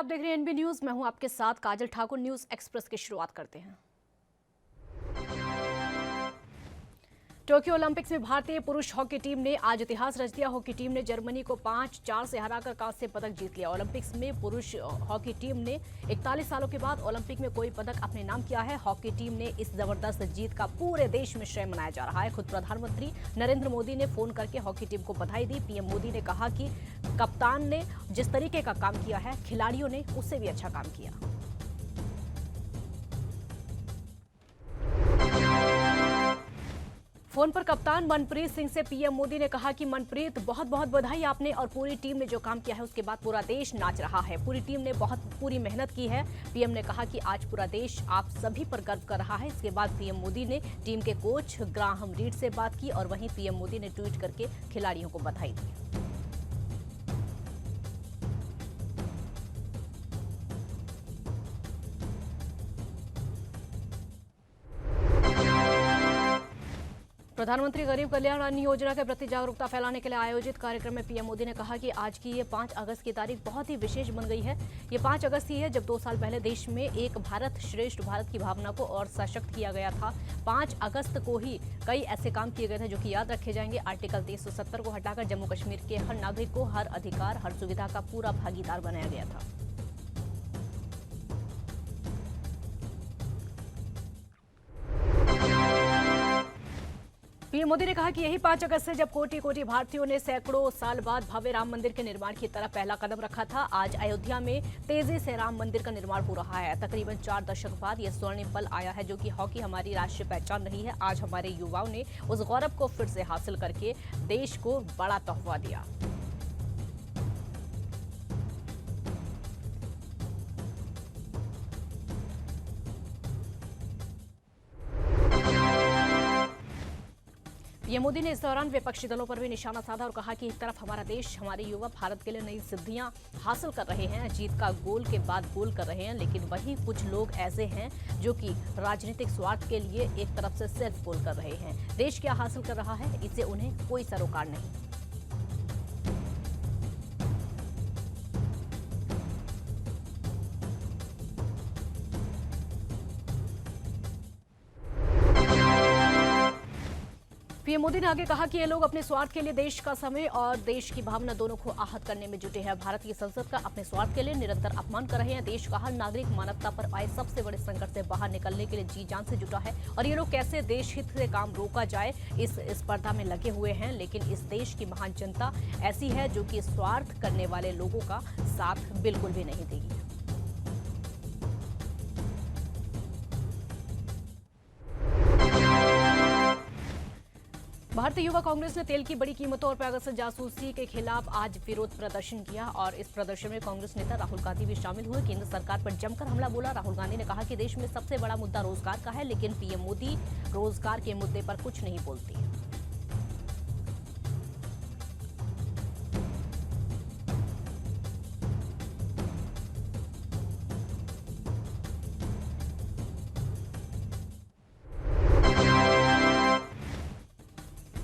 आप देख रहे हैं एनबी न्यूज। मैं हूं आपके साथ काजल ठाकुर। न्यूज एक्सप्रेस की शुरुआत करते हैं। टोक्यो ओलंपिक्स में भारतीय पुरुष हॉकी टीम ने आज इतिहास रच दिया। हॉकी टीम ने जर्मनी को 5-4 से हराकर कांस्य पदक जीत लिया। ओलंपिक्स में पुरुष हॉकी टीम ने 41 सालों के बाद ओलंपिक में कोई पदक अपने नाम किया है। हॉकी टीम ने इस जबरदस्त जीत का पूरे देश में श्रेय मनाया जा रहा है। खुद प्रधानमंत्री नरेंद्र मोदी ने फोन करके हॉकी टीम को बधाई दी। पीएम मोदी ने कहा कि कप्तान ने जिस तरीके का काम किया है, खिलाड़ियों ने उससे भी अच्छा काम किया। फोन पर कप्तान मनप्रीत सिंह से पीएम मोदी ने कहा कि मनप्रीत, बहुत बहुत बधाई आपने और पूरी टीम ने जो काम किया है उसके बाद पूरा देश नाच रहा है। पूरी टीम ने पूरी मेहनत की है। पीएम ने कहा कि आज पूरा देश आप सभी पर गर्व कर रहा है। इसके बाद पीएम मोदी ने टीम के कोच ग्राहम रीड से बात की और वहीं पीएम मोदी ने ट्वीट करके खिलाड़ियों को बधाई दी। प्रधानमंत्री गरीब कल्याण अन्न योजना के प्रति जागरूकता फैलाने के लिए आयोजित कार्यक्रम में पीएम मोदी ने कहा कि आज की ये 5 अगस्त की तारीख बहुत ही विशेष बन गई है। ये 5 अगस्त ही है जब 2 साल पहले देश में एक भारत श्रेष्ठ भारत की भावना को और सशक्त किया गया था। 5 अगस्त को ही कई ऐसे काम किए गए थे जो कि याद रखे जाएंगे। आर्टिकल 370 को हटाकर जम्मू कश्मीर के हर नागरिक को हर अधिकार, हर सुविधा का पूरा भागीदार बनाया गया था। पीएम मोदी ने कहा कि यही 5 अगस्त से जब कोटि कोटि भारतीयों ने सैकड़ों साल बाद भव्य राम मंदिर के निर्माण की तरफ पहला कदम रखा था। आज अयोध्या में तेजी से राम मंदिर का निर्माण हो रहा है। तकरीबन 4 दशक बाद यह स्वर्णिम पल आया है जो कि हॉकी हमारी राष्ट्रीय पहचान रही है। आज हमारे युवाओं ने उस गौरव को फिर से हासिल करके देश को बड़ा तोहफा दिया। पीएम मोदी ने इस दौरान विपक्षी दलों पर भी निशाना साधा और कहा कि एक तरफ हमारा देश, हमारे युवा भारत के लिए नई सिद्धियां हासिल कर रहे हैं, जीत का गोल के बाद गोल कर रहे हैं, लेकिन वहीं कुछ लोग ऐसे हैं जो कि राजनीतिक स्वार्थ के लिए एक तरफ से सिर्फ गोल कर रहे हैं। देश क्या हासिल कर रहा है, इससे उन्हें कोई सरोकार नहीं। पीएम मोदी ने आगे कहा कि ये लोग अपने स्वार्थ के लिए देश का समय और देश की भावना दोनों को आहत करने में जुटे हैं। भारत की संसद का अपने स्वार्थ के लिए निरंतर अपमान कर रहे हैं। देश का हर नागरिक मानवता पर आए सबसे बड़े संकट से बाहर निकलने के लिए जी जान से जुटा है और ये लोग कैसे देश हित से काम रोका जाए इस स्पर्धा में लगे हुए हैं। लेकिन इस देश की महान जनता ऐसी है जो कि स्वार्थ करने वाले लोगों का साथ बिल्कुल भी नहीं देगी। भारतीय युवा कांग्रेस ने तेल की बड़ी कीमतों और पेगासस जासूसी के खिलाफ आज विरोध प्रदर्शन किया और इस प्रदर्शन में कांग्रेस नेता राहुल गांधी भी शामिल हुए। केंद्र सरकार पर जमकर हमला बोला। राहुल गांधी ने कहा कि देश में सबसे बड़ा मुद्दा रोजगार का है, लेकिन पीएम मोदी रोजगार के मुद्दे पर कुछ नहीं बोलती।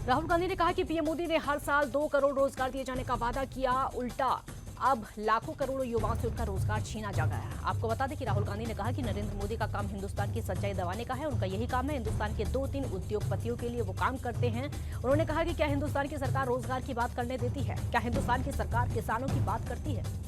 राहुल गांधी ने कहा कि पीएम मोदी ने हर साल 2 करोड़ रोजगार दिए जाने का वादा किया, उल्टा अब लाखों करोड़ों युवाओं से उनका रोजगार छीना जा गया है। आपको बता दें कि राहुल गांधी ने कहा कि नरेंद्र मोदी का काम हिंदुस्तान की सच्चाई दबाने का है। उनका यही काम है। हिंदुस्तान के 2-3 उद्योगपतियों के लिए वो काम करते हैं। उन्होंने कहा कि क्या हिंदुस्तान की सरकार रोजगार की बात करने देती है? क्या हिंदुस्तान की सरकार किसानों की बात करती है?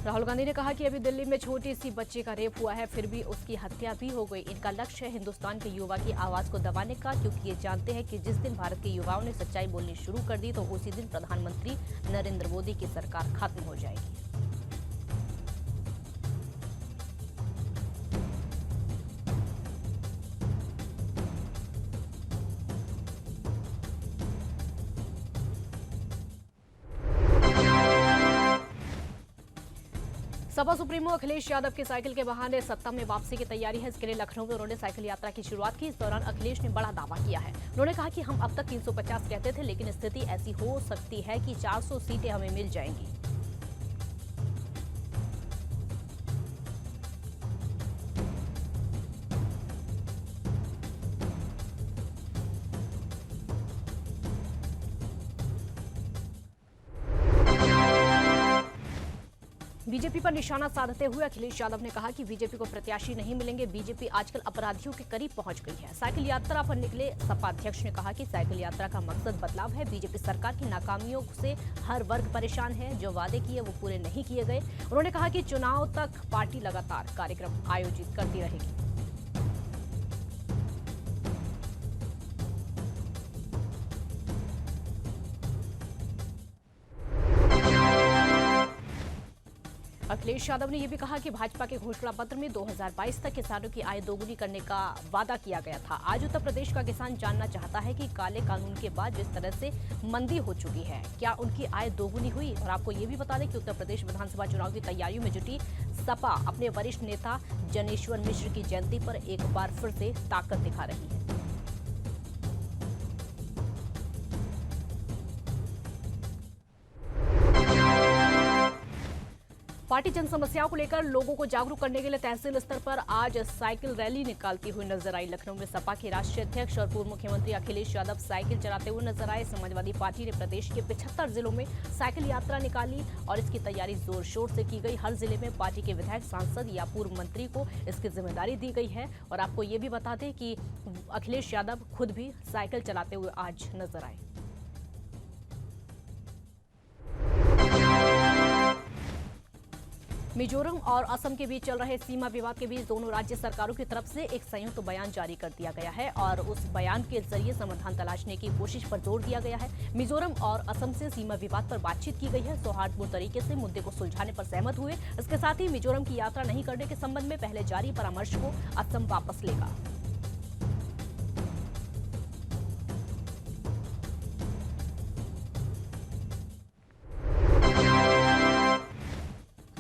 राहुल गांधी ने कहा कि अभी दिल्ली में छोटी सी बच्ची का रेप हुआ है, फिर भी उसकी हत्या भी हो गई। इनका लक्ष्य है हिंदुस्तान के युवा की आवाज को दबाने का, क्योंकि ये जानते हैं कि जिस दिन भारत के युवाओं ने सच्चाई बोलनी शुरू कर दी तो उसी दिन प्रधानमंत्री नरेंद्र मोदी की सरकार खत्म हो जाएगी। सपा सुप्रीमो अखिलेश यादव की साइकिल के बहाने सत्ता में वापसी की तैयारी है। इसके लिए लखनऊ में उन्होंने साइकिल यात्रा की शुरुआत की। इस दौरान अखिलेश ने बड़ा दावा किया है। उन्होंने कहा कि हम अब तक 350 कहते थे, लेकिन स्थिति ऐसी हो सकती है कि 400 सीटें हमें मिल जाएंगी। बीजेपी पर निशाना साधते हुए अखिलेश यादव ने कहा कि बीजेपी को प्रत्याशी नहीं मिलेंगे। बीजेपी आजकल अपराधियों के करीब पहुंच गई है। साइकिल यात्रा पर निकले सपा अध्यक्ष ने कहा कि साइकिल यात्रा का मकसद बदलाव है। बीजेपी सरकार की नाकामियों से हर वर्ग परेशान है। जो वादे किए वो पूरे नहीं किए गए। उन्होंने कहा कि चुनाव तक पार्टी लगातार कार्यक्रम आयोजित करती रहेगी। अखिलेश यादव ने यह भी कहा कि भाजपा के घोषणा पत्र में 2022 तक किसानों की आय दोगुनी करने का वादा किया गया था। आज उत्तर प्रदेश का किसान जानना चाहता है कि काले कानून के बाद जिस तरह से मंदी हो चुकी है, क्या उनकी आय दोगुनी हुई। और आपको ये भी बता दें कि उत्तर प्रदेश विधानसभा चुनाव की तैयारियों में जुटी सपा अपने वरिष्ठ नेता जनेश्वर मिश्र की जयंती पर एक बार फिर से ताकत दिखा रही है। पार्टी जन समस्याओं को लेकर लोगों को जागरूक करने के लिए तहसील स्तर पर आज साइकिल रैली निकालती हुई नजर आई। लखनऊ में सपा के राष्ट्रीय अध्यक्ष और पूर्व मुख्यमंत्री अखिलेश यादव साइकिल चलाते हुए नजर आए। समाजवादी पार्टी ने प्रदेश के 75 जिलों में साइकिल यात्रा निकाली और इसकी तैयारी जोर शोर से की गई। हर जिले में पार्टी के विधायक, सांसद या पूर्व मंत्री को इसकी जिम्मेदारी दी गई है। और आपको ये भी बता दें कि अखिलेश यादव खुद भी साइकिल चलाते हुए आज नजर आए। मिजोरम और असम के बीच चल रहे सीमा विवाद के बीच दोनों राज्य सरकारों की तरफ से एक संयुक्त बयान जारी कर दिया गया है और उस बयान के जरिए समाधान तलाशने की कोशिश पर जोर दिया गया है। मिजोरम और असम से सीमा विवाद पर बातचीत की गई है। सौहार्दपूर्ण तरीके से मुद्दे को सुलझाने पर सहमत हुए। इसके साथ ही मिजोरम की यात्रा नहीं करने के संबंध में पहले जारी परामर्श को असम वापस लेगा।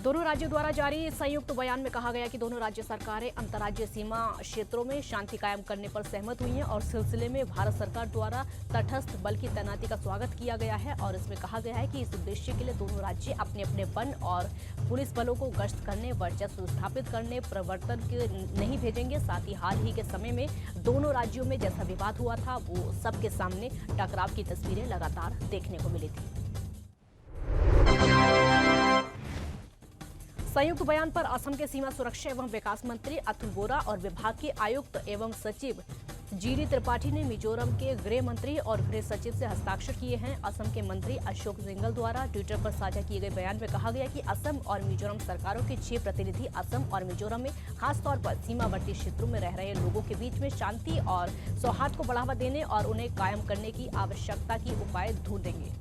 दोनों राज्यों द्वारा जारी संयुक्त बयान में कहा गया कि दोनों राज्य सरकारें अंतर्राज्यीय सीमा क्षेत्रों में शांति कायम करने पर सहमत हुई हैं और सिलसिले में भारत सरकार द्वारा तटस्थ बल की तैनाती का स्वागत किया गया है। और इसमें कहा गया है कि इस उद्देश्य के लिए दोनों राज्य अपने अपने वन और पुलिस बलों को गश्त करने, वर्चस्व स्थापित करने, प्रवर्तन के नहीं भेजेंगे। साथ ही हाल ही के समय में दोनों राज्यों में जैसा विवाद हुआ था वो सबके सामने टकराव की तस्वीरें लगातार देखने को मिली थी। संयुक्त बयान पर असम के सीमा सुरक्षा एवं विकास मंत्री अतुल बोरा और विभाग के आयुक्त एवं सचिव जीडी त्रिपाठी ने मिजोरम के गृह मंत्री और गृह सचिव से हस्ताक्षर किए हैं। असम के मंत्री अशोक सिंघल द्वारा ट्विटर पर साझा किए गए बयान में कहा गया कि असम और मिजोरम सरकारों के 6 प्रतिनिधि असम और मिजोरम में खासतौर पर सीमावर्ती क्षेत्रों में रह रहे लोगों के बीच में शांति और सौहार्द को बढ़ावा देने और उन्हें कायम करने की आवश्यकता की उपाय ढूंढेंगे।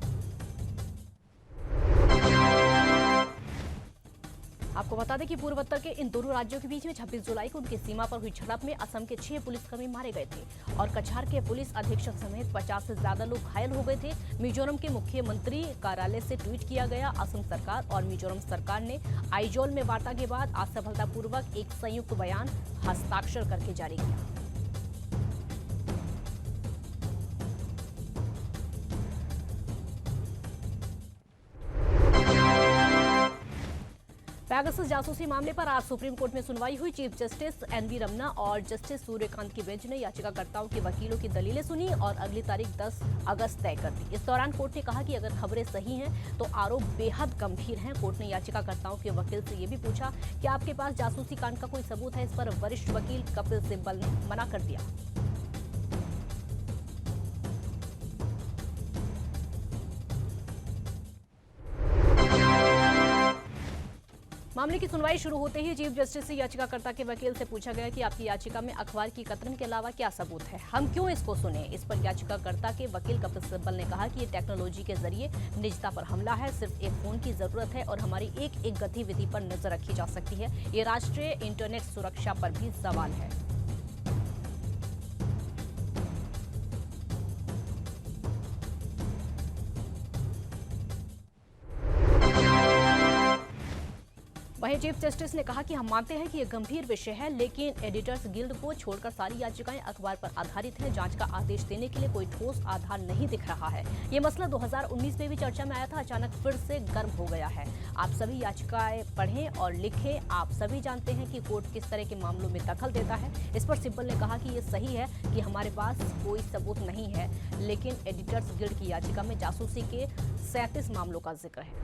आपको बता दें कि पूर्वोत्तर के इन दोनों राज्यों के बीच में 26 जुलाई को उनकी सीमा पर हुई झड़प में असम के 6 पुलिसकर्मी मारे गए थे और कछार के पुलिस अधीक्षक समेत 50 से ज्यादा लोग घायल हो गए थे। मिजोरम के मुख्यमंत्री कार्यालय से ट्वीट किया गया। असम सरकार और मिजोरम सरकार ने आइजोल में वार्ता के बाद आज सफलतापूर्वक एक संयुक्त बयान हस्ताक्षर करके जारी किया। पेगासस जासूसी मामले पर आज सुप्रीम कोर्ट में सुनवाई हुई। चीफ जस्टिस एनवी रमन्ना और जस्टिस सूर्यकांत की बेंच ने याचिकाकर्ताओं के वकीलों की दलीलें सुनी और अगली तारीख 10 अगस्त तय कर दी। इस दौरान कोर्ट ने कहा कि अगर खबरें सही हैं तो आरोप बेहद गंभीर हैं। कोर्ट ने याचिकाकर्ताओं के वकील से ये भी पूछा कि आपके पास जासूसी कांड का कोई सबूत है। इस पर वरिष्ठ वकील कपिल सिब्बल ने मना कर दिया। मामले की सुनवाई शुरू होते ही चीफ जस्टिस से याचिकाकर्ता के वकील से पूछा गया कि आपकी याचिका में अखबार की कतरन के अलावा क्या सबूत है, हम क्यों इसको सुने। इस पर याचिकाकर्ता के वकील कपिल सिब्बल ने कहा कि ये टेक्नोलॉजी के जरिए निजता पर हमला है। सिर्फ एक फोन की जरूरत है और हमारी एक एक गतिविधि पर नजर रखी जा सकती है। ये राष्ट्रीय इंटरनेट सुरक्षा पर भी सवाल है। वहीं चीफ जस्टिस ने कहा कि हम मानते हैं कि यह गंभीर विषय है, लेकिन एडिटर्स गिल्ड को छोड़कर सारी याचिकाएं अखबार पर आधारित हैं। जांच का आदेश देने के लिए कोई ठोस आधार नहीं दिख रहा है। ये मसला 2019 में भी चर्चा में आया था, अचानक फिर से गर्म हो गया है। आप सभी याचिकाएं पढ़ें और लिखें। आप सभी जानते हैं कि कोर्ट किस तरह के मामलों में दखल देता है। इस पर सिब्बल ने कहा कि ये सही है कि हमारे पास कोई सबूत नहीं है, लेकिन एडिटर्स गिल्ड की याचिका में जासूसी के 37 मामलों का जिक्र है।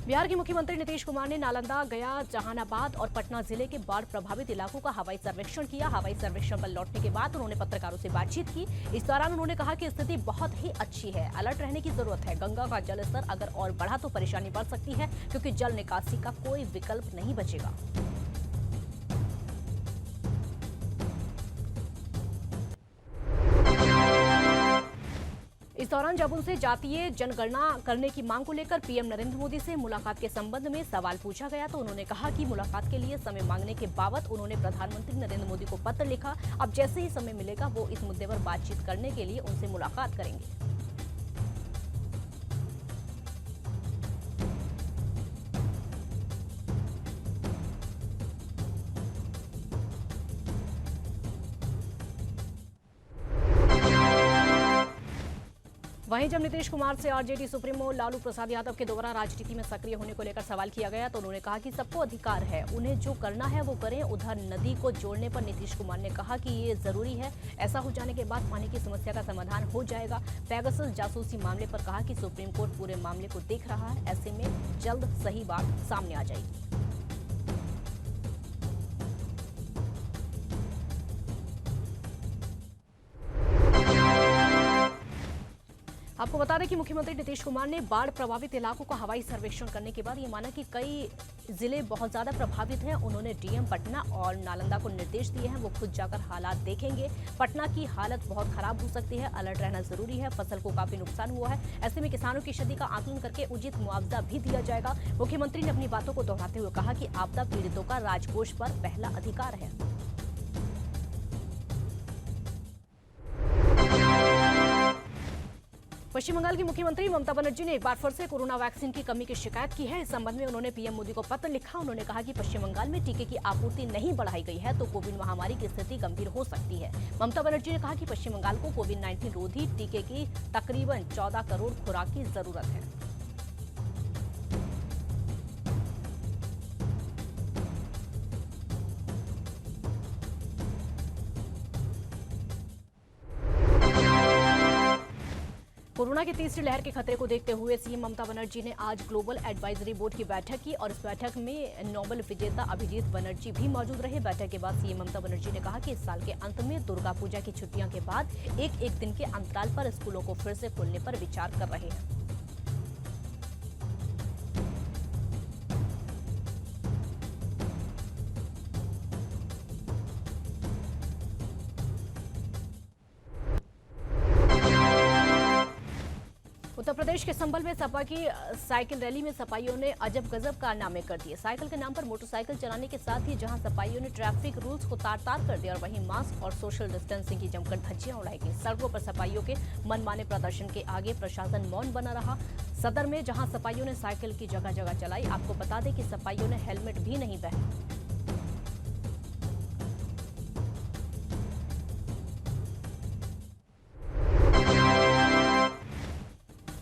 बिहार के मुख्यमंत्री नीतीश कुमार ने नालंदा, गया, जहानाबाद और पटना जिले के बाढ़ प्रभावित इलाकों का हवाई सर्वेक्षण किया। हवाई सर्वेक्षण पर लौटने के बाद उन्होंने पत्रकारों से बातचीत की। इस दौरान उन्होंने कहा कि स्थिति बहुत ही अच्छी है, अलर्ट रहने की जरूरत है। गंगा का जलस्तर अगर और बढ़ा तो परेशानी बढ़ सकती है, क्योंकि जल निकासी का कोई विकल्प नहीं बचेगा। इस दौरान जब उनसे जातीय जनगणना करने की मांग को लेकर पीएम नरेंद्र मोदी से मुलाकात के संबंध में सवाल पूछा गया तो उन्होंने कहा कि मुलाकात के लिए समय मांगने के बावत उन्होंने प्रधानमंत्री नरेंद्र मोदी को पत्र लिखा। अब जैसे ही समय मिलेगा वो इस मुद्दे पर बातचीत करने के लिए उनसे मुलाकात करेंगे। वहीं जब नीतीश कुमार से आरजेडी सुप्रीमो लालू प्रसाद यादव के दोबारा राजनीति में सक्रिय होने को लेकर सवाल किया गया तो उन्होंने कहा कि सबको अधिकार है, उन्हें जो करना है वो करें। उधर नदी को जोड़ने पर नीतीश कुमार ने कहा कि ये जरूरी है, ऐसा हो जाने के बाद पानी की समस्या का समाधान हो जाएगा। पेगासस जासूसी मामले पर कहा कि सुप्रीम कोर्ट पूरे मामले को देख रहा है, ऐसे में जल्द सही बात सामने आ जाएगी। आपको बता दें कि मुख्यमंत्री नीतीश कुमार ने बाढ़ प्रभावित इलाकों का हवाई सर्वेक्षण करने के बाद ये माना कि कई जिले बहुत ज्यादा प्रभावित हैं। उन्होंने डीएम पटना और नालंदा को निर्देश दिए हैं, वो खुद जाकर हालात देखेंगे। पटना की हालत बहुत खराब हो सकती है, अलर्ट रहना जरूरी है। फसल को काफी नुकसान हुआ है, ऐसे में किसानों की क्षति का आकलन करके उचित मुआवजा भी दिया जाएगा। मुख्यमंत्री ने अपनी बातों को दोहराते हुए कहा कि आपदा पीड़ितों का राजकोष पर पहला अधिकार है। पश्चिम बंगाल की मुख्यमंत्री ममता बनर्जी ने एक बार फिर से कोरोना वैक्सीन की कमी की शिकायत की है। इस संबंध में उन्होंने पीएम मोदी को पत्र लिखा। उन्होंने कहा कि पश्चिम बंगाल में टीके की आपूर्ति नहीं बढ़ाई गई है तो कोविड महामारी की स्थिति गंभीर हो सकती है। ममता बनर्जी ने कहा कि पश्चिम बंगाल को कोविड-19 रोधी टीके की तकरीबन 14 करोड़ खुराक की जरूरत है। कोरोना की तीसरी लहर के खतरे को देखते हुए सीएम ममता बनर्जी ने आज ग्लोबल एडवाइजरी बोर्ड की बैठक की और इस बैठक में नोबेल विजेता अभिजीत बनर्जी भी मौजूद रहे। बैठक के बाद सीएम ममता बनर्जी ने कहा कि इस साल के अंत में दुर्गा पूजा की छुट्टियों के बाद एक दिन के अंतराल पर स्कूलों को फिर से खोलने पर विचार कर रहे हैं। उत्तर प्रदेश के संभल में सपा की साइकिल रैली में सपाइयों ने अजब गजब कारनामे कर दिए। साइकिल के नाम पर मोटरसाइकिल चलाने के साथ ही जहां सपाइयों ने ट्रैफिक रूल्स को तार-तार कर दिया और वहीं मास्क और सोशल डिस्टेंसिंग की जमकर धज्जियां उड़ाई गई। सड़कों पर सपाइयों के मनमाने प्रदर्शन के आगे प्रशासन मौन बना रहा। सदर में जहां सपाइयों ने साइकिल की जगह जगह चलाई, आपको बता दें कि सपाइयों ने हेलमेट भी नहीं पहना।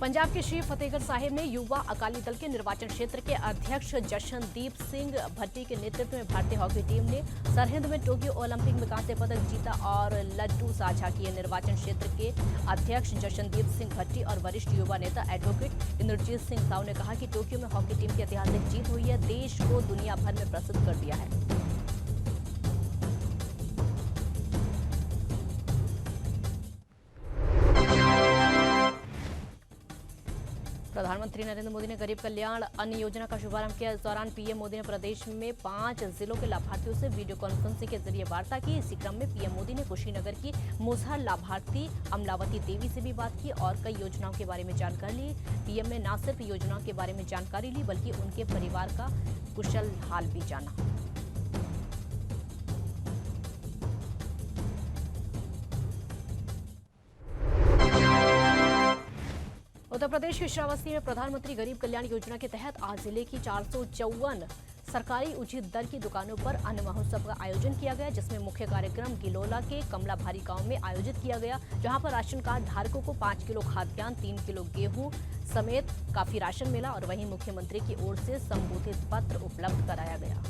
पंजाब के श्री फतेहगढ़ साहिब में युवा अकाली दल के निर्वाचन क्षेत्र के अध्यक्ष जशनदीप सिंह भट्टी के नेतृत्व में भारतीय हॉकी टीम ने सरहिंद में टोक्यो ओलंपिक में कांस्य पदक जीता और लड्डू साझा किए। निर्वाचन क्षेत्र के अध्यक्ष जशनदीप सिंह भट्टी और वरिष्ठ युवा नेता एडवोकेट इंद्रजीत सिंह साहू ने कहा कि टोक्यो में हॉकी टीम की ऐतिहासिक जीत हुई है, देश को दुनिया भर में प्रसिद्ध कर दिया है। प्रधानमंत्री नरेंद्र मोदी ने गरीब कल्याण अन्न योजना का शुभारंभ किया। इस दौरान पीएम मोदी ने प्रदेश में 5 जिलों के लाभार्थियों से वीडियो कॉन्फ्रेंसिंग के जरिए वार्ता की। इसी क्रम में पीएम मोदी ने कुशीनगर की मुसहर लाभार्थी अमलावती देवी से भी बात की और कई योजनाओं के बारे में जानकारी ली। पीएम ने न सिर्फ योजनाओं के बारे में जानकारी ली बल्कि उनके परिवार का कुशल हाल भी जाना। उत्तर प्रदेश के श्रावस्ती में प्रधानमंत्री गरीब कल्याण योजना के तहत आज जिले की 454 सरकारी उचित दर की दुकानों पर अन्न महोत्सव का आयोजन किया गया, जिसमें मुख्य कार्यक्रम गिलोला के कमला भारी गांव में आयोजित किया गया, जहां पर राशन कार्ड धारकों को 5 किलो खाद्यान्न, 3 किलो गेहूं समेत काफी राशन मिला और वहीं मुख्यमंत्री की ओर से संबोधित पत्र उपलब्ध कराया गया।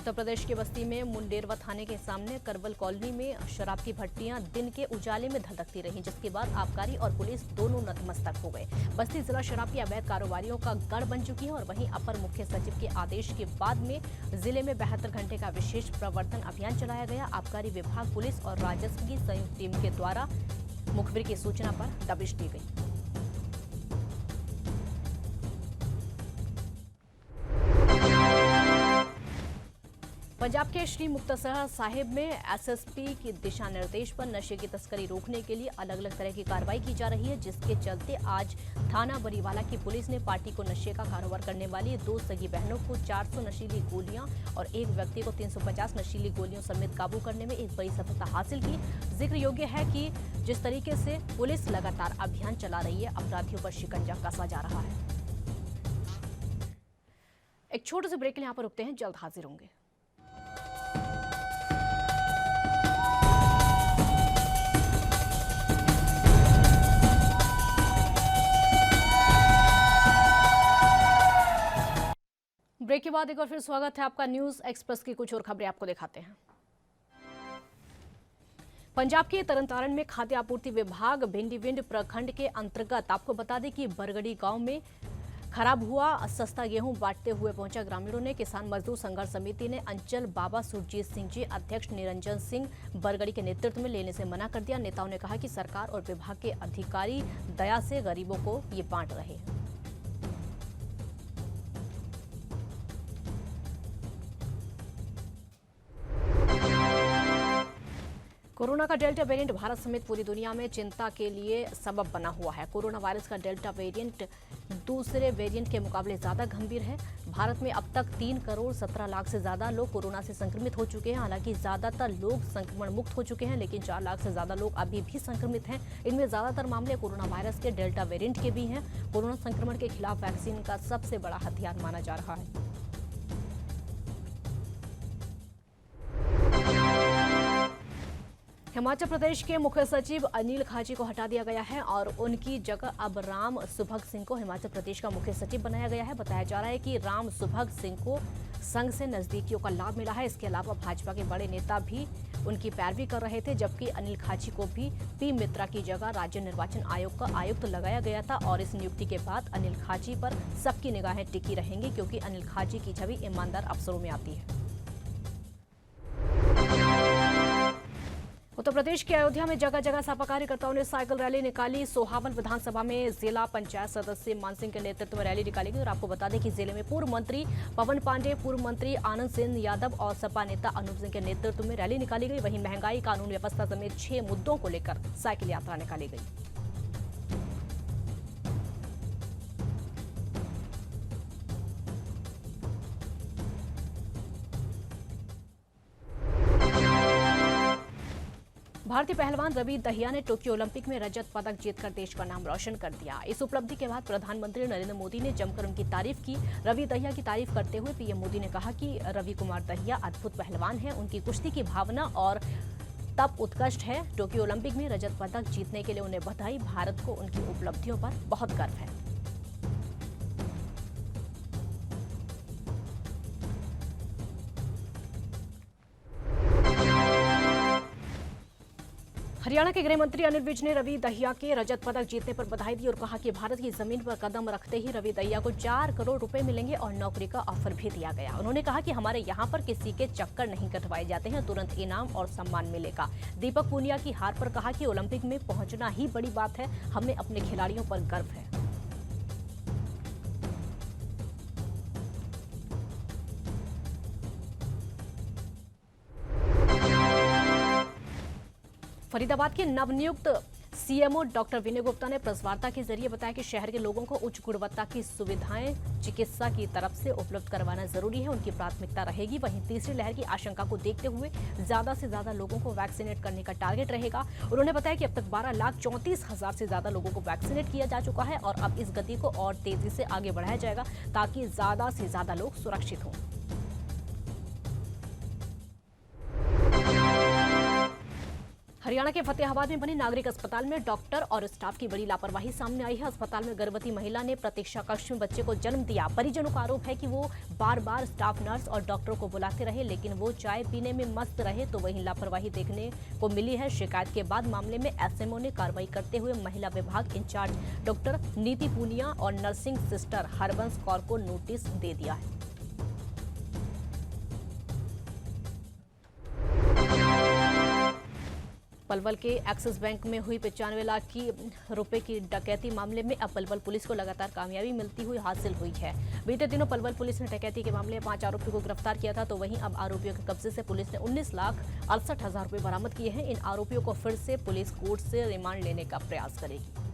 उत्तर प्रदेश के बस्ती में मुंडेरवा थाने के सामने करवल कॉलोनी में शराब की भट्टियां दिन के उजाले में धधकती रहीं, जिसके बाद आबकारी और पुलिस दोनों नतमस्तक हो गए। बस्ती जिला शराब की अवैध कारोबारियों का गढ़ बन चुकी है और वहीं अपर मुख्य सचिव के आदेश के बाद में जिले में 72 घंटे का विशेष प्रवर्तन अभियान चलाया गया। आबकारी विभाग, पुलिस और राजस्व की संयुक्त टीम के द्वारा मुखबिर की सूचना पर दबिश दी गई। पंजाब के श्री मुक्तसर साहिब में एसएसपी के दिशा निर्देश पर नशे की तस्करी रोकने के लिए अलग अलग तरह की कार्रवाई की जा रही है, जिसके चलते आज थाना बरीवाला की पुलिस ने पार्टी को नशे का कारोबार करने वाली 2 सगी बहनों को 400 नशीली गोलियां और एक व्यक्ति को 350 नशीली गोलियों समेत काबू करने में एक बड़ी सफलता हासिल की। जिक्र योग्य है कि जिस तरीके से पुलिस लगातार अभियान चला रही है, अपराधियों पर शिकंजा कसा जा रहा है। एक छोटे से ब्रेक के लिए यहाँ पर रुकते हैं, जल्द हाजिर होंगे। ब्रेक के बाद एक बार फिर स्वागत है आपका। न्यूज एक्सप्रेस की कुछ और खबरें आपको दिखाते हैं। पंजाब के तरनतारण में खाद्य आपूर्ति विभाग भिंडीविंड प्रखंड के अंतर्गत आपको बता दें कि बरगड़ी गांव में खराब हुआ सस्ता गेहूं बांटते हुए पहुंचा ग्रामीणों ने किसान मजदूर संघर्ष समिति ने अंचल बाबा सुरजीत सिंह जी, अध्यक्ष निरंजन सिंह बरगड़ी के नेतृत्व में लेने से मना कर दिया। नेताओं ने कहा कि सरकार और विभाग के अधिकारी दया से गरीबों को ये बांट रहे हैं। कोरोना का डेल्टा वेरिएंट भारत समेत पूरी दुनिया में चिंता के लिए सबब बना हुआ है। कोरोना वायरस का डेल्टा वेरिएंट दूसरे वेरिएंट के मुकाबले ज्यादा गंभीर है। भारत में अब तक 3 करोड़ 17 लाख से ज्यादा लोग कोरोना से संक्रमित हो चुके हैं। हालांकि ज्यादातर लोग संक्रमण मुक्त हो चुके हैं, लेकिन 4 लाख से ज्यादा लोग अभी भी संक्रमित हैं। इनमें ज्यादातर मामले कोरोना वायरस के डेल्टा वेरिएंट के भी हैं। कोरोना संक्रमण के खिलाफ वैक्सीन का सबसे बड़ा हथियार माना जा रहा है। हिमाचल प्रदेश के मुख्य सचिव अनिल खाची को हटा दिया गया है और उनकी जगह अब राम सुभग सिंह को हिमाचल प्रदेश का मुख्य सचिव बनाया गया है। बताया जा रहा है कि राम सुभग सिंह को संघ से नजदीकियों का लाभ मिला है। इसके अलावा भाजपा के बड़े नेता भी उनकी पैरवी कर रहे थे, जबकि अनिल खाची को भी पी मित्रा की जगह राज्य निर्वाचन आयोग का आयुक्त लगाया गया था। और इस नियुक्ति के बाद अनिल खाची पर सबकी निगाहें टिकी रहेंगी, क्योंकि अनिल खाची की छवि ईमानदार अफसरों में आती है। उत्तर प्रदेश के अयोध्या में जगह जगह सपा कार्यकर्ताओं ने साइकिल रैली निकाली। सोहावल विधानसभा में जिला पंचायत सदस्य मान सिंह के नेतृत्व में रैली निकाली गई। और आपको बता दें कि जिले में पूर्व मंत्री पवन पांडे, पूर्व मंत्री आनंद सिंह यादव और सपा नेता अनूप सिंह के नेतृत्व में रैली निकाली गई। वहीं महंगाई, कानून व्यवस्था समेत 6 मुद्दों को लेकर साइकिल यात्रा निकाली गई। भारतीय पहलवान रवि दहिया ने टोक्यो ओलंपिक में रजत पदक जीतकर देश का नाम रोशन कर दिया। इस उपलब्धि के बाद प्रधानमंत्री नरेंद्र मोदी ने जमकर उनकी तारीफ की। रवि दहिया की तारीफ करते हुए पीएम मोदी ने कहा कि रवि कुमार दहिया अद्भुत पहलवान हैं। उनकी कुश्ती की भावना और तप उत्कृष्ट है। टोक्यो ओलंपिक में रजत पदक जीतने के लिए उन्हें बधाई। भारत को उनकी उपलब्धियों पर बहुत गर्व है। हरियाणा के गृह मंत्री अनिल विज ने रवि दहिया के रजत पदक जीतने पर बधाई दी और कहा कि भारत की जमीन पर कदम रखते ही रवि दहिया को 4 करोड़ रुपए मिलेंगे और नौकरी का ऑफर भी दिया गया। उन्होंने कहा कि हमारे यहाँ पर किसी के चक्कर नहीं कटवाए जाते हैं, तुरंत इनाम और सम्मान मिलेगा। दीपक पूनिया की हार पर कहा कि ओलंपिक में पहुंचना ही बड़ी बात है, हमें अपने खिलाड़ियों पर गर्व है। फरीदाबाद के नवनियुक्त सीएमओ डॉक्टर विनय गुप्ता ने प्रेस वार्ता के जरिए बताया कि शहर के लोगों को उच्च गुणवत्ता की सुविधाएं चिकित्सा की तरफ से उपलब्ध करवाना जरूरी है, उनकी प्राथमिकता रहेगी। वहीं तीसरी लहर की आशंका को देखते हुए ज्यादा से ज्यादा लोगों को वैक्सीनेट करने का टारगेट रहेगा। उन्होंने बताया कि अब तक 12,34,000 से ज्यादा लोगों को वैक्सीनेट किया जा चुका है और अब इस गति को और तेजी से आगे बढ़ाया जाएगा ताकि ज्यादा से ज्यादा लोग सुरक्षित हों। हरियाणा के फतेहाबाद में बने नागरिक अस्पताल में डॉक्टर और स्टाफ की बड़ी लापरवाही सामने आई है। अस्पताल में गर्भवती महिला ने प्रतीक्षा कक्ष में बच्चे को जन्म दिया। परिजनों का आरोप है कि वो बार बार स्टाफ नर्स और डॉक्टरों को बुलाते रहे, लेकिन वो चाय पीने में मस्त रहे, तो वहीं लापरवाही देखने को मिली है। शिकायत के बाद मामले में एसएमओ ने कार्रवाई करते हुए महिला विभाग इंचार्ज डॉक्टर नीति पूनिया और नर्सिंग सिस्टर हरबंस कौर को नोटिस दे दिया है। पलवल के एक्सिस बैंक में हुई 95 लाख रुपए की डकैती मामले में अब पलवल पुलिस को लगातार कामयाबी मिलती हुई हासिल हुई है। बीते दिनों पलवल पुलिस ने डकैती के मामले में 5 आरोपियों को गिरफ्तार किया था, तो वहीं अब आरोपियों के कब्जे से पुलिस ने 19,68,000 रुपए बरामद किए हैं। इन आरोपियों को फिर से पुलिस कोर्ट से रिमांड लेने का प्रयास करेगी।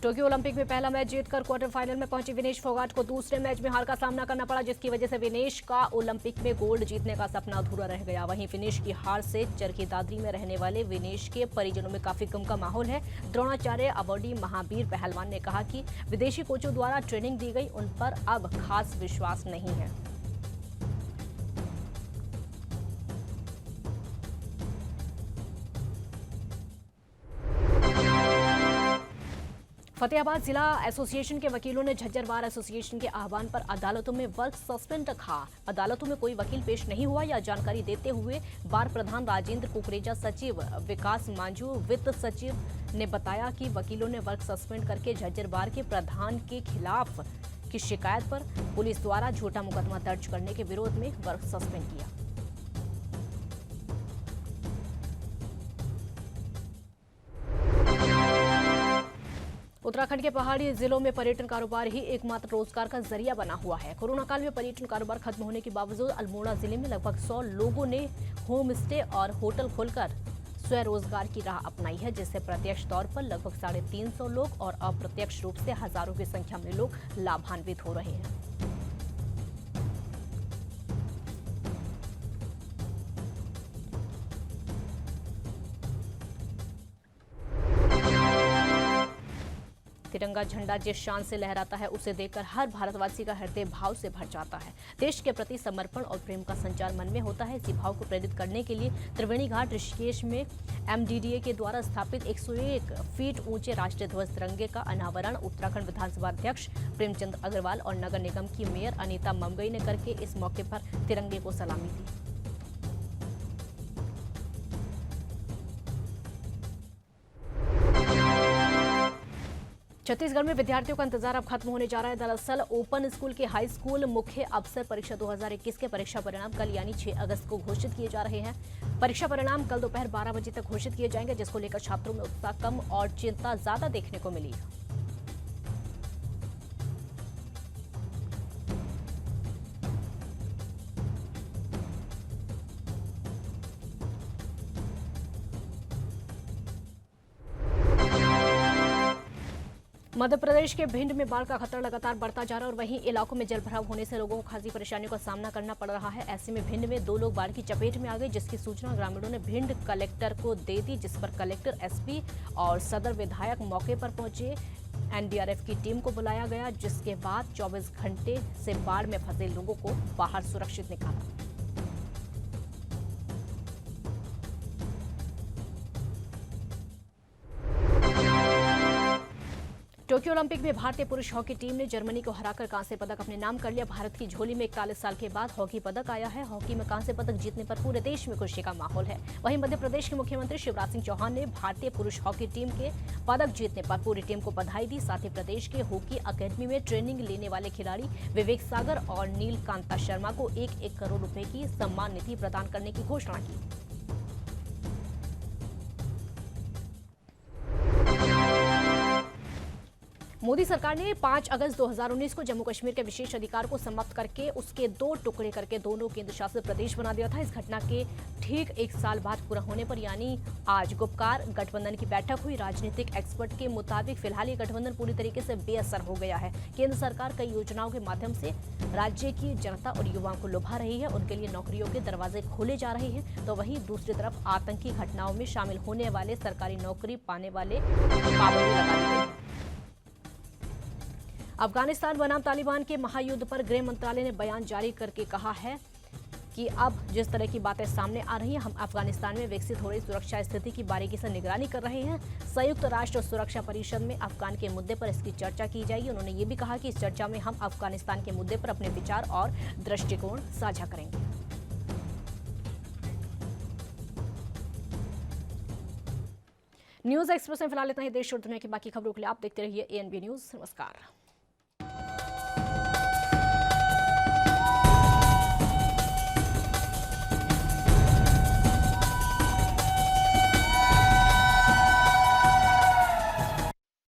टोक्यो ओलंपिक में पहला मैच जीतकर क्वार्टर फाइनल में पहुंचे विनेश फोगाट को दूसरे मैच में हार का सामना करना पड़ा, जिसकी वजह से विनेश का ओलंपिक में गोल्ड जीतने का सपना अधूरा रह गया। वहीं विनेश की हार से चरखी दादरी में रहने वाले विनेश के परिजनों में काफी गम का माहौल है। द्रोणाचार्य अवॉर्डी महावीर पहलवान ने कहा कि विदेशी कोचों द्वारा ट्रेनिंग दी गई, उन पर अब खास विश्वास नहीं है। फतेहाबाद जिला एसोसिएशन के वकीलों ने झज्जर बार एसोसिएशन के आह्वान पर अदालतों में वर्क सस्पेंड रखा। अदालतों में कोई वकील पेश नहीं हुआ, यह जानकारी देते हुए बार प्रधान राजेंद्र कुकरेजा, सचिव विकास मांझू, वित्त सचिव ने बताया कि वकीलों ने वर्क सस्पेंड करके झज्जर बार के प्रधान के खिलाफ की शिकायत पर पुलिस द्वारा झूठा मुकदमा दर्ज करने के विरोध में वर्क सस्पेंड किया। उत्तराखंड के पहाड़ी जिलों में पर्यटन कारोबार ही एकमात्र रोजगार का जरिया बना हुआ है। कोरोना काल में पर्यटन कारोबार खत्म होने के बावजूद अल्मोड़ा जिले में लगभग 100 लोगों ने होम स्टे और होटल खोलकर स्वरोजगार की राह अपनाई है, जिससे प्रत्यक्ष तौर पर लगभग 350 लोग और अप्रत्यक्ष रूप से हजारों की संख्या में लोग लाभान्वित हो रहे हैं। तिरंगा झंडा जिस शान से लहराता है, उसे देखकर हर भारतवासी का हृदय भाव से भर जाता है। देश के प्रति समर्पण और प्रेम का संचार मन में होता है। इसी भाव को प्रेरित करने के लिए त्रिवेणी घाट ऋषिकेश में एमडीडीए के द्वारा स्थापित 101 फीट ऊंचे राष्ट्रीय ध्वज तिरंगे का अनावरण उत्तराखंड विधानसभा अध्यक्ष प्रेमचंद अग्रवाल और नगर निगम की मेयर अनीता ममगई ने करके इस मौके पर तिरंगे को सलामी दी। छत्तीसगढ़ में विद्यार्थियों का इंतजार अब खत्म होने जा रहा है। दरअसल ओपन स्कूल के हाई स्कूल मुख्य अवसर परीक्षा 2021 के परीक्षा परिणाम कल यानी 6 अगस्त को घोषित किए जा रहे हैं। परीक्षा परिणाम कल दोपहर 12 बजे तक घोषित किए जाएंगे, जिसको लेकर छात्रों में उत्साह कम और चिंता ज्यादा देखने को मिली। मध्य प्रदेश के भिंड में बाढ़ का खतरा लगातार बढ़ता जा रहा है और वहीं इलाकों में जलभराव होने से लोगों को खासी परेशानियों का सामना करना पड़ रहा है। ऐसे में भिंड में 2 लोग बाढ़ की चपेट में आ गए, जिसकी सूचना ग्रामीणों ने भिंड कलेक्टर को दे दी, जिस पर कलेक्टर, एसपी और सदर विधायक मौके पर पहुंचे। एनडीआरएफ की टीम को बुलाया गया, जिसके बाद 24 घंटे से बाढ़ में फंसे लोगों को बाहर सुरक्षित निकाला। टोक्यो ओलंपिक में भारतीय पुरुष हॉकी टीम ने जर्मनी को हराकर कांस्य पदक अपने नाम कर लिया। भारत की झोली में 41 साल के बाद हॉकी पदक आया है। हॉकी में कांस्य पदक जीतने पर पूरे देश में खुशी का माहौल है। वहीं मध्य प्रदेश के मुख्यमंत्री शिवराज सिंह चौहान ने भारतीय पुरुष हॉकी टीम के पदक जीतने पर पूरी टीम को बधाई दी। साथ ही प्रदेश के हॉकी अकेडमी में ट्रेनिंग लेने वाले खिलाड़ी विवेक सागर और नीलकांता शर्मा को 1-1 करोड़ रुपए की सम्मान निधि प्रदान करने की घोषणा की। मोदी सरकार ने 5 अगस्त 2019 को जम्मू कश्मीर के विशेष अधिकार को समाप्त करके उसके 2 टुकड़े करके दोनों केंद्र शासित प्रदेश बना दिया था। इस घटना के ठीक 1 साल बाद पूरा होने पर यानी आज गुपकार गठबंधन की बैठक हुई। राजनीतिक एक्सपर्ट के मुताबिक फिलहाल ये गठबंधन पूरी तरीके से बेअसर हो गया है। केंद्र सरकार कई योजनाओं के माध्यम से राज्य की जनता और युवाओं को लुभा रही है, उनके लिए नौकरियों के दरवाजे खोले जा रहे हैं, तो वहीं दूसरी तरफ आतंकी घटनाओं में शामिल होने वाले सरकारी नौकरी पाने वाले पाबंदी लगा दी गई है। अफगानिस्तान बनाम तालिबान के महायुद्ध पर गृह मंत्रालय ने बयान जारी करके कहा है कि अब जिस तरह की बातें सामने आ रही हैं, हम अफगानिस्तान में विकसित हो रही सुरक्षा स्थिति की बारीकी से निगरानी कर रहे हैं। संयुक्त राष्ट्र सुरक्षा परिषद में अफगान के मुद्दे पर इसकी चर्चा की जाएगी। उन्होंने ये भी कहा कि इस चर्चा में हम अफगानिस्तान के मुद्दे पर अपने विचार और दृष्टिकोण साझा करेंगे। न्यूज एक्सप्रेस में फिलहाल इतना ही। देश और दुनिया की बाकी खबरों के लिए आप देखते रहिए ANB न्यूज। नमस्कार।